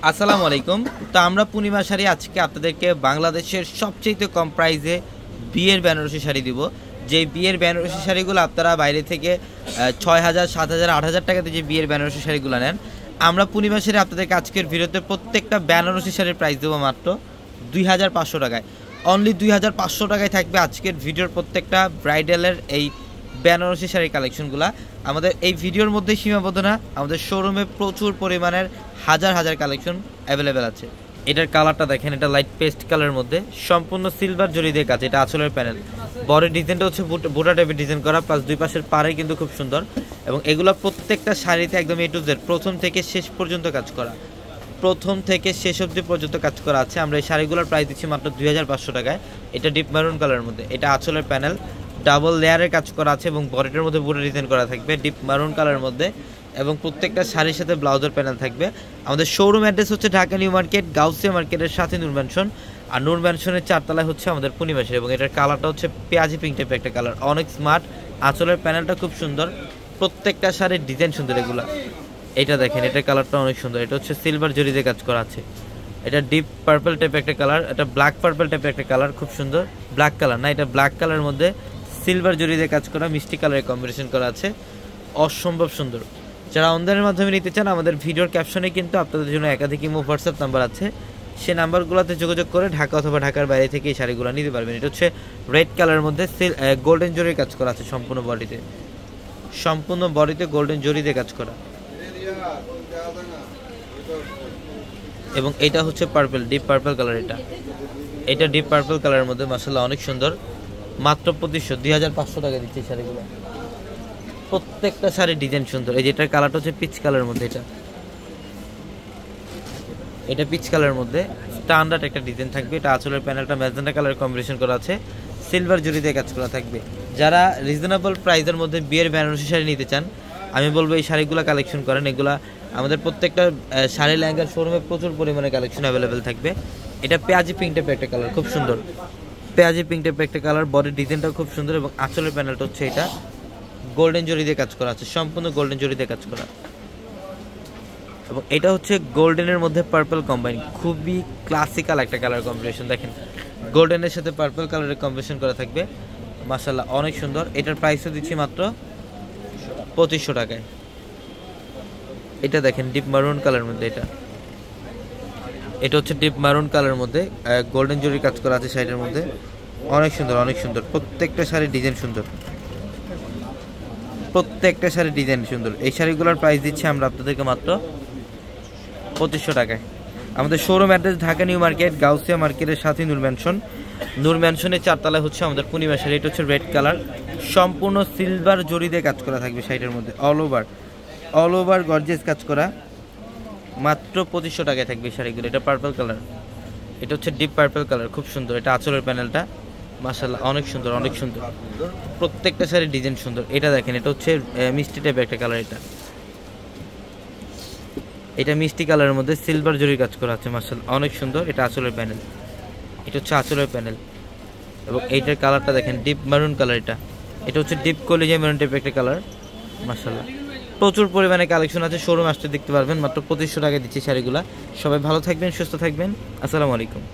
আসসালামু আলাইকুম। তো আমরা পূর্ণিমা শাড়ি আজকে আপনাদেরকে বাংলাদেশের সবচেয়ে কম প্রাইসে বিয়ের বেনারসি শাড়ি দিব। যে বিয়ের বেনারসি শাড়িগুলো আপনারা বাইরে থেকে ৬,০০০, ৭,০০০, ৮,০০০ টাকাতে যে বিয়ের বেনারসি শাড়িগুলো নেন, আমরা পূর্ণিমা শাড়ি আপনাদেরকে আজকের ভিডিওতে প্রত্যেকটা বেনারসি শাড়ির প্রাইস দেবো মাত্র ২,৫০০ টাকায়। অনলি ২,৫০০ টাকায় থাকবে আজকের ভিডিওর প্রত্যেকটা ব্রাইডালের এই বেনারসি শাড়ির কালেকশনগুলো। আমাদের এই ভিডিওর মধ্যে সীমাবদ্ধ না, আমাদের শোরুমে প্রচুর পরিমাণের হাজার হাজার কালেকশন অ্যাভেলেবেল আছে। এটার কালারটা দেখেন, এটা লাইট পেস্ট কালারের মধ্যে সম্পূর্ণ সিলভার জরি দিয়ে কাজ। এটা আঁচলের প্যানেল, বডির ডিজাইনটা হচ্ছে বুটা টাইপের ডিজাইন করা, প্লাস দুই পাশের পাড়ে কিন্তু খুব সুন্দর। এবং এগুলো প্রত্যেকটা শাড়িতে একদম এ টু জেড প্রথম থেকে শেষ পর্যন্ত কাজ করা, প্রথম থেকে শেষ অবধি পর্যন্ত কাজ করা আছে। আমরা এই শাড়িগুলোর প্রাইস দিচ্ছি মাত্র ২,৫০০ টাকায়। এটা ডিপ মেরুন কালারের মধ্যে, এটা আঁচলের প্যানেল, ডাবল লেয়ারের কাজ করা আছে এবং বডিটার মধ্যে বুটা ডিজাইন করা থাকবে ডিপ মেরুন কালারের মধ্যে। এবং প্রত্যেকটা শাড়ির সাথে ব্লাউজের প্যানেল থাকবে। আমাদের শোরুম অ্যাড্রেস হচ্ছে ঢাকা নিউ মার্কেট, গাউসিয়া মার্কেটের সাথে নূর ম্যানশন। আর নূর ম্যানশনের ৪ তলায় হচ্ছে আমাদের পূর্ণিমা শাড়ি। এবং এটার কালারটা হচ্ছে পেঁয়াজি পিঙ্ক টাইপের একটা কালার, অনেক স্মার্ট। আঁচলের প্যানেলটা খুব সুন্দর, প্রত্যেকটা শাড়ির ডিজাইন সুন্দর এগুলো। এটা দেখেন, এটার কালারটা অনেক সুন্দর। এটা হচ্ছে সিলভার জরি দিয়ে কাজ করা আছে। এটা ডিপ পার্পল টাইপের একটা কালার, এটা ব্ল্যাক পার্পল টাইপের একটা কালার, খুব সুন্দর। ব্ল্যাক কালার না, এটা ব্ল্যাক কালারের মধ্যে সিলভার জরি দিয়ে কাজ করা, মিষ্টি কালারের কম্বিনেশন করা আছে, অসম্ভব সুন্দর। যারা অনলাইনের মাধ্যমে নিতে চান, আমাদের ভিডিওর ক্যাপশনে কিন্তু আপনাদের জন্য একাধিক ইমো হোয়াটসঅ্যাপ নাম্বার আছে। সেই নাম্বারগুলোতে যোগাযোগ করে ঢাকা অথবা ঢাকার বাইরে থেকে এই শাড়িগুলো নিতে পারবেন। এটা হচ্ছে রেড কালারের মধ্যে গোল্ডেন জরির কাজ করা আছে সম্পূর্ণ বডিতে, সম্পূর্ণ বডিতে গোল্ডেন জরি দিয়ে কাজ করা। এবং এটা হচ্ছে পার্পল, ডিপ পার্পল কালার। এটা ডিপ পার্পল কালারের মধ্যে মাশাআল্লাহ অনেক সুন্দর। মাত্র ২,৫০০ টাকা দিচ্ছে শাড়িগুলো। প্রত্যেকটা শাড়ির ডিজাইন সুন্দর। এই যেটার কালারটা হচ্ছে পিচ কালারের মধ্যে, এটা পিচ কালারের মধ্যে স্ট্যান্ডার্ড একটা ডিজাইন থাকবে। এটা আঁচলের প্যানেলটা ম্যাজেন্টা কালারের কম্বিনেশন করা আছে, সিলভার জরি দিয়ে কাজ করা থাকবে। যারা রিজনেবল প্রাইসের মধ্যে বিয়ের বেনারসি শাড়ি নিতে চান, আমি বলবো এই শাড়িগুলো কালেকশন করেন। এগুলা আমাদের প্রত্যেকটা শাড়ি লেহেঙ্গার শোরুমে প্রচুর পরিমাণে কালেকশন অ্যাভেলেবেল থাকবে। এটা পেঁয়াজি পিঙ্ক টাইপের একটা কালার, খুব সুন্দর। পেঁয়াজি পিঙ্ক টাইপের একটা কালার, বডির ডিজাইনটাও খুব সুন্দর। এবং আঁচলের প্যানেলটা হচ্ছে এটা গোল্ডেন জরি দিয়ে কাজ করা আছে, সম্পূর্ণ গোল্ডেন জরি দিয়ে কাজ করা। এবং এটা হচ্ছে গোল্ডেনের মধ্যে পার্পল কম্বাইন, খুবই ক্লাসিক্যাল একটা কালার কম্বিনেশন। দেখেন, গোল্ডেনের সাথে পার্পল কালারের কম্বিনেশন করা থাকবে, মাশাআল্লাহ অনেক সুন্দর। এটার প্রাইসও দিচ্ছি মাত্র ২৫০০ টাকায়। এটা দেখেন ডিপ মারুন কালারের মধ্যে, এটা হচ্ছে ডিপ মারুন কালারের মধ্যে গোল্ডেন জরির কাজ করা আছে শাড়ির মধ্যে, অনেক সুন্দর, অনেক সুন্দর। প্রত্যেকটা শাড়ির ডিজাইন সুন্দর, প্রত্যেকটা শাড়ির ডিজাইন সুন্দর। এই শাড়িগুলোর প্রাইস দিচ্ছি আমরা আপনাদেরকে মাত্র ২৫০০ টাকায়। আমাদের showroom address Dhaka new market, Gausia মার্কেটের সাথে নূর ম্যানশন। নূর ম্যানশনের ৪ তলায় হচ্ছে আমাদের পূর্ণিমা শাড়ি। এটা হচ্ছে রেড কালার, সম্পূর্ণ সিলভার জরি দিয়ে কাজ করা থাকবে শাড়িটার মধ্যে, অল ওভার গর্জিয়াস কাজ করা। মাত্র ২৫০০ টাকায় থাকবে এই শাড়িগুলো। এটা পার্পল কালার, এটা হচ্ছে ডিপ পার্পল কালার, খুব সুন্দর। এটা আঁচলের প্যানেলটা মাশাআল্লাহ অনেক সুন্দর, অনেক সুন্দর। প্রত্যেকটা শাড়ির ডিজাইন সুন্দর। এটা দেখেন, এটা হচ্ছে মিষ্টি টাইপের একটা কালার। এটা মিষ্টি কালারের মধ্যে সিলভার জরির কাজ করা আছে, মাশাআল্লাহ অনেক সুন্দর। এটা আঁচলের প্যানেল, এটা হচ্ছে আঁচলের প্যানেল। এবং এইটার কালারটা দেখেন ডিপ মেরুন কালার। এটা হচ্ছে ডিপ কলিজা মেরুন টাইপের একটা কালার, মাশাআল্লাহ। প্রচুর পরিমাণে কালেকশন আছে, শোরুম আসতে দেখতে পারবেন। মাত্র ২৫০০ টাকা দিচ্ছি শাড়িগুলা। সবাই ভালো থাকবেন, সুস্থ থাকবেন। আসসালামু আলাইকুম।